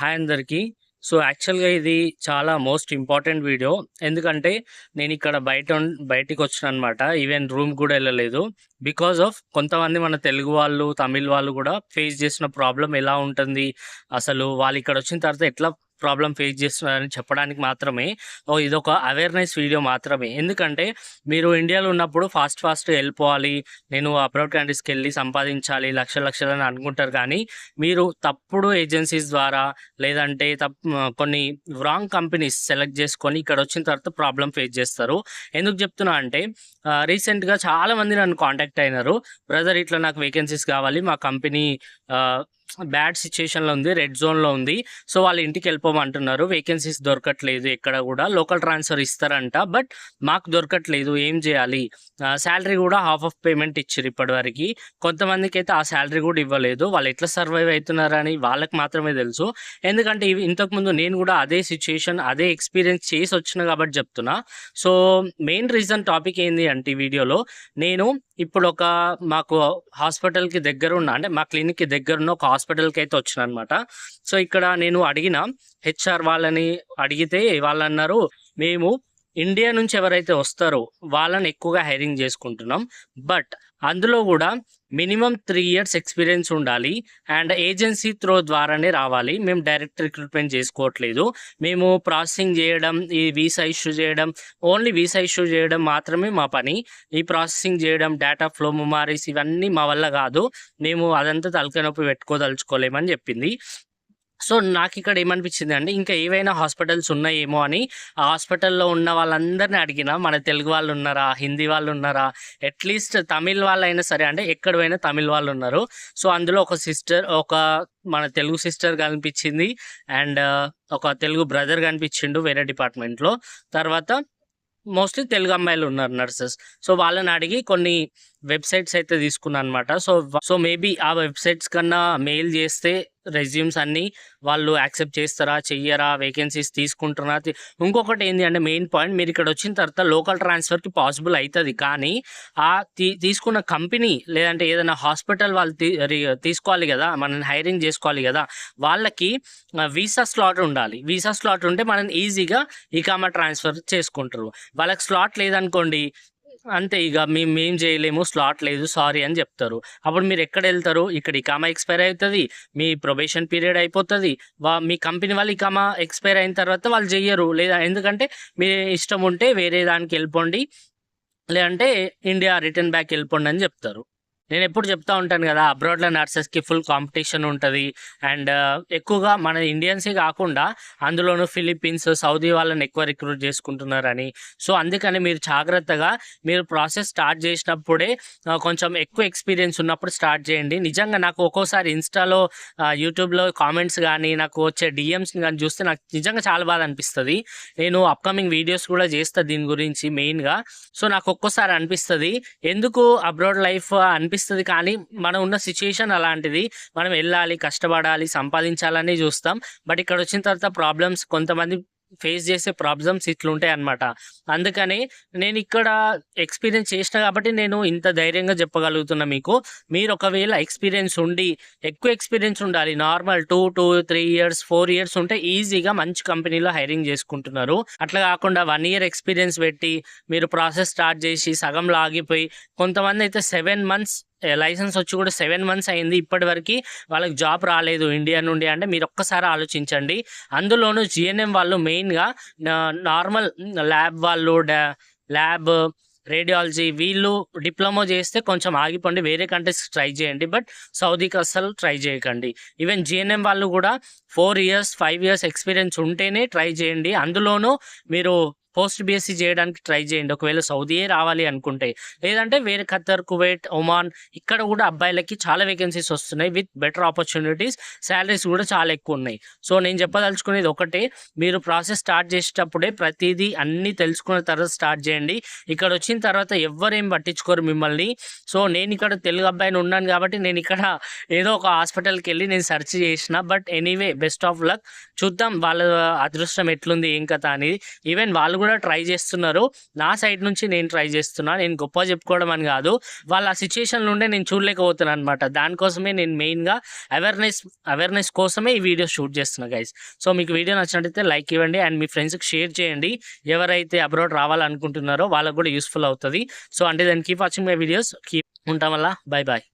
Hi అందరికీ. So, యాక్చువల్‌గా ఇది చాలా మోస్ట్ ఇంపార్టెంట్ వీడియో. ఎందుకంటే నేనిక్కడ బయటికొచ్చాననమాట. ఈవెన్ రూమ్‌కి గూడా ఎళ్ళలేదు. బికాజ్ ఆఫ్ కొంతమంది మన తెలుగు వాళ్ళు, తమిళ్ వాళ్ళు గూడా ఫేస్ చేసిన ప్రాబ్లమ్ ఎలా ఉంటుంది, అసలు వాళ్ళిక్కడొచ్చిన తర్వాత ఎట్లా ప్రాబ్లమ్ ఫేస్ చేస్తున్నారని చెప్పడానికి మాత్రమే ఇదొక అవేర్‌నెస్ వీడియో మాత్రమే. ఎందుకంటే మీరు ఇండియాలో ఉన్నప్పుడు ఫాస్ట్‌గా ఎళ్ళిపోవాలి. నేను అబ్రాడ్ కంట్రీస్‌కెళ్ళి సంపాదించాలి లక్షలు లక్షలని అనుకుంటారు కానీ, మీరు తప్పుడు ఏజెన్సీస్ ద్వారా లేదంటే కొన్ని రాంగ్ కంపెనీస్ సెలెక్ట్ చేసుకొని ఇక్కడొచ్చిన తర్వాత ప్రాబ్లమ్ ఫేస్ చేస్తారు. ఎందుకు చెప్తున్నా అంటే రీసెంట్‌గా చాలామంది నన్ను కాంటాక్ట్ అయినారు. బ్రదర్ ఇట్లా నాకు వేకెన్సీస్ కావాలి. మా కంపెనీ బ్యాడ్ సిచ్యుయేషన్‌లో ఉంది. రెడ్ జోన్‌లో ఉంది. సో, వాళ్ళ ఇంటికి వెళ్ళిపోమంటున్నారు. వేకెన్సీస్ దొరకట్లేదు ఎక్కడ గూడా. లోకల్ ట్రాన్స్‌ఫర్ ఇస్తారంట. బట్ మాకు దొరకట్లేదు. ఏం చేయాలి? సాలరీ గూడా హాఫ్ ఆఫ్ పేమెంట్ ఇచ్చిర్రు ఇప్పటివరకి. కొంతమందికైతే ఆ సాలరీ గూడా ఇవ్వలేదు. వాళ్ళు ఎట్లా సర్వైవ్ అయితున్నారని వాళ్ళకి మాత్రమే తెలుసు. ఎందుకంటే ఇంతకుముందు నేను గూడా అదే సిచ్యుయేషన్, అదే ఎక్స్‌పీరియన్స్ చేసొచ్చినా కాబట్టి చెప్తున్నా. సో, మెయిన్ రీజన్ టాపిక్ ఏంది అంటే ఈ వీడియోలో నేను ఇప్పుడొక మాకు హాస్పిటల్‌కి దగ్గరున్న అంటే మా క్లినిక్‌కి దగ్గరున్న ఒక హాస్పిటల్‌కైతే వచ్చినాననమాట. సో, ఇక్కడ నేను అడిగిన హెచ్ఆర్ వాళ్ళని అడిగితే వాళ్ళన్నారు, "మేము ఇండియా నుంచి ఎవరైతే వస్తారో వాళ్ళని ఎక్కువగా హైరింగ్ చేసుకుంటున్నాం. బట్ అందులో గూడా మినిమమ్ 3 ఇయర్స్ ఎక్స్‌పీరియన్స్ ఉండాలి. అండ్ ఏజెన్సీ త్రూ ద్వారానే రావాలి. మేము డైరెక్ట్ రిక్రూట్‌మెంట్ చేసుకోవట్లేదు. మేము ప్రాసెసింగ్ జేయడం, ఈ వీసా ఇష్యూ జేయడం, ఓన్లీ వీసా ఇష్యూ జేయడం మాత్రమే మా పని. ఈ ప్రాసెసింగ్ జేయడం, డేటా ఫ్లో, ముమారీస్ ఇవన్నీ మా వల్ల గాదు. మేము అదంతా తలకాయ నొప్పి పెట్టుకోదలుచుకోలేమని" జెప్పింది. సో, నాకిక్కడ ఏమనిపించిందంటే ఇంకా ఏవైనా హాస్పిటల్స్ ఉన్నాయేమో అని ఆ హాస్పిటల్‌లో ఉన్న వాళ్ళందరిని అడిగినా. మన తెలుగు వాళ్ళున్నారా? హిందీ వాళ్ళున్నారా? అట్‌లీస్ట్ తమిళ్ వాళ్ళైనా సరే, అంటే ఎక్కడ పోయినా తమిళ్ వాళ్ళున్నారు. సో, అందులో ఒక మన తెలుగు సిస్టర్ కనిపించింది. అండ్ ఒక తెలుగు బ్రదర్ కనిపించిండు వేరే డిపార్ట్‌మెంట్‌లో. తర్వాత మోస్ట్‌లీ తెలుగు అమ్మాయిలున్నారు నర్సెస్. సో, వాళ్ళని అడిగి కొన్ని వెబ్‌సైట్స్ అయితే తీసుకున్నాననమాట. సో, మేబీ ఆ వెబ్‌సైట్స్ కన్నా మెయిల్ చేస్తే రెజ్యూమ్స్ అన్నీ వాళ్ళు యాక్సెప్ట్ చేస్తారా? చెయ్యరా? వేకెన్సీస్ తీసుకుంటున్నారా? ఇంకొకటి ఏంది అంటే మెయిన్ పాయింట్, మీరిక్కడొచ్చిన తర్వాత లోకల్ ట్రాన్స్‌ఫర్‌కి పాసిబుల్ అయితది. కానీ ఆ తీసుకున్న కంపెనీ లేదంటే ఏదైనా హాస్పిటల్ వాళ్ళు తీసుకోవాలి గదా! మనల్ని హైరింగ్ జేసుకోవాలి గదా! వాళ్ళకి వీసా స్లాట్ ఉండాలి. వీసా స్లాట్ ఉంటే మనల్ని ఈజీగా ఇకామా ట్రాన్స్‌ఫర్ చేసుకుంటారు. వాళ్ళకి స్లాట్ లేదనుకోండి, అంతే ఇగ మేమేం జేయలేము, స్లాట్ లేదు, సారీ అని జెప్తారు. అప్పుడు మీరెక్కడెళ్తారు? ఇక్కడ ఇకామా ఎక్స్‌పైర్ అయితది. మీ ప్రొబేషన్ పీరియడ్ అయిపోతది. మీ కంపెనీ వాళ్ళు ఇకామా ఎక్స్‌పైర్ అయిన తర్వాత వాళ్ళు జెయ్యరు. లేదా ఎందుకంటే మీ ఇష్టం ఉంటే వేరే దానికెళ్ళిపోండి. లేదంటే ఇండియా రిటర్న్ బ్యాక్ వెళ్ళిపోండి అని చెప్తారు. నేనెప్పుడు చెప్తా ఉంటాను గదా! అబ్రాడ్‌లో నర్సెస్‌కి ఫుల్ కాంపిటీషన్ ఉంటది. అండ్ ఎక్కువగా మన ఇండియన్సే గాకుండా అందులోనూ ఫిలిప్పీన్స్, సౌదీ వాళ్ళని ఎక్కువ రిక్రూట్ చేసుకుంటున్నారని. సో, అందుకని మీరు జాగ్రత్తగా మీరు ప్రాసెస్ స్టార్ట్ చేసినప్పుడే కొంచెం ఎక్కువ ఎక్స్‌పీరియన్స్ ఉన్నప్పుడు స్టార్ట్ చేయండి. నిజంగా నాకు ఒక్కోసారి ఇన్‌స్టాలో, యూట్యూబ్‌లో కామెంట్స్ గానీ, నాకు వచ్చే డీఎమ్స్‌ని గానీ చూస్తే నాకు నిజంగా చాలా బాధ అనిపిస్తది. నేను అప్‌కమింగ్ వీడియోస్ కూడా చేస్తా దీని గురించి మెయిన్‌గా. సో, నాకు ఒక్కోసారి అనిపిస్తది, ఎందుకు అబ్రాడ్ లైఫ్ అనిపిస్తది కానీ, మనం ఉన్న సిచ్యుయేషన్ అలాంటిది. మనం ఎళ్ళాలి, కష్టపడాలి, సంపాదించాలని చూస్తాం. బట్ ఇక్కడొచ్చిన తర్వాత ప్రాబ్లమ్స్ కొంతమంది ఫేస్ చేసే ప్రాబ్లమ్స్ ఇట్లుంటాయన్నమాట. అందుకని నేనిక్కడ ఎక్స్‌పీరియన్స్ చేసినా కాబట్టి నేను ఇంత ధైర్యంగా చెప్పగలుగుతున్నా మీకు. మీరు ఒకవేళ ఎక్స్‌పీరియన్స్ ఉండి, ఎక్కువ ఎక్స్‌పీరియన్స్ ఉండాలి. నార్మల్ 3 ఇయర్స్, 4 ఇయర్స్ ఉంటే ఈజీగా మంచి కంపెనీలో హైరింగ్ చేసుకుంటున్నారు. అట్లా కాకుండా 1 ఇయర్ ఎక్స్‌పీరియన్స్ పెట్టి మీరు ప్రాసెస్ స్టార్ట్ చేసి సగంలో ఆగిపోయి, కొంతమందైతే 7 మంత్స్ లైసెన్స్ వచ్చి కూడా 7 మంత్స్ అయింది. ఇప్పటివరకి వాళ్ళకి జాబ్ రాలేదు ఇండియా నుండి అంటే మీరొక్కసారి ఆలోచించండి. అందులోనూ జీఎన్ఎం వాళ్ళు మెయిన్‌గా నార్మల్ ల్యాబ్ వాళ్ళు, ల్యాబ్, రేడియాలజీ వీళ్ళు డిప్లొమా చేస్తే కొంచెం ఆగిపోండి. వేరే కంట్రీస్‌కి ట్రై చేయండి. బట్ సౌదీకి అస్సలు ట్రై చేయకండి. ఈవెన్ జీఎన్ఎం వాళ్ళు కూడా 4 ఇయర్స్, 5 ఇయర్స్ ఎక్స్‌పీరియన్స్ ఉంటేనే ట్రై చేయండి. అందులోనూ మీరు పోస్ట్ బీఎస్సీ చేయడానికి ట్రై చేయండి. ఒకవేళ సౌదీయే రావాలి అనుకుంటే. లేదంటే వేరే ఖత్తర్, కువైట్, ఒమాన్ ఇక్కడ కూడా అబ్బాయిలకి చాలా వేకెన్సీస్ వస్తున్నాయి విత్ బెటర్ ఆపర్చునిటీస్. సాలరీస్ కూడా చాలా ఎక్కువున్నాయి. సో, నేను చెప్పదలుచుకునేది ఒకటే, మీరు ప్రాసెస్ స్టార్ట్ చేసేటప్పుడే ప్రతీదీ అన్నీ తెలుసుకున్న తర్వాత స్టార్ట్ చేయండి. ఇక్కడొచ్చిన తర్వాత ఎవ్వరేం పట్టించుకోరు మిమ్మల్ని. సో, నేనిక్కడ తెలుగు అబ్బాయిని ఉన్నాను కాబట్టి నేనిక్కడ ఏదో ఒక హాస్పిటల్‌కెళ్ళి నేను సెర్చ్ చేసిన. But anyway best of luck. చూద్దాం వాళ్ళ అదృష్టం ఎట్లుంది, ఏం కథ అనేది. ఈవెన్ వాళ్ళు కూడా ట్రై చేస్తున్నారు. నా సైడ్ నుంచి నేను ట్రై చేస్తున్నా. నేను గొప్ప చెప్పుకోవడం అని కాదు, వాళ్ళ ఆ సిచ్యుయేషన్ నుండే నేను చూడలేకపోతున్నాను అనమాట. దానికోసమే నేను మెయిన్గా అవేర్నెస్ కోసమే ఈ వీడియో షూట్ చేస్తున్నా గైస్. సో మీకు వీడియో నచ్చినట్టయితే లైక్ ఇవ్వండి అండ్ మీ ఫ్రెండ్స్కి షేర్ చేయండి. ఎవరైతే అబ్రాడ్ రావాలనుకుంటున్నారో వాళ్ళకు కూడా యూస్ఫుల్ అవుతుంది. సో అంటే దాన్ని కీప్ వాచింగ్ మై వీడియోస్. ఉంటాం వల్ల బై బాయ్.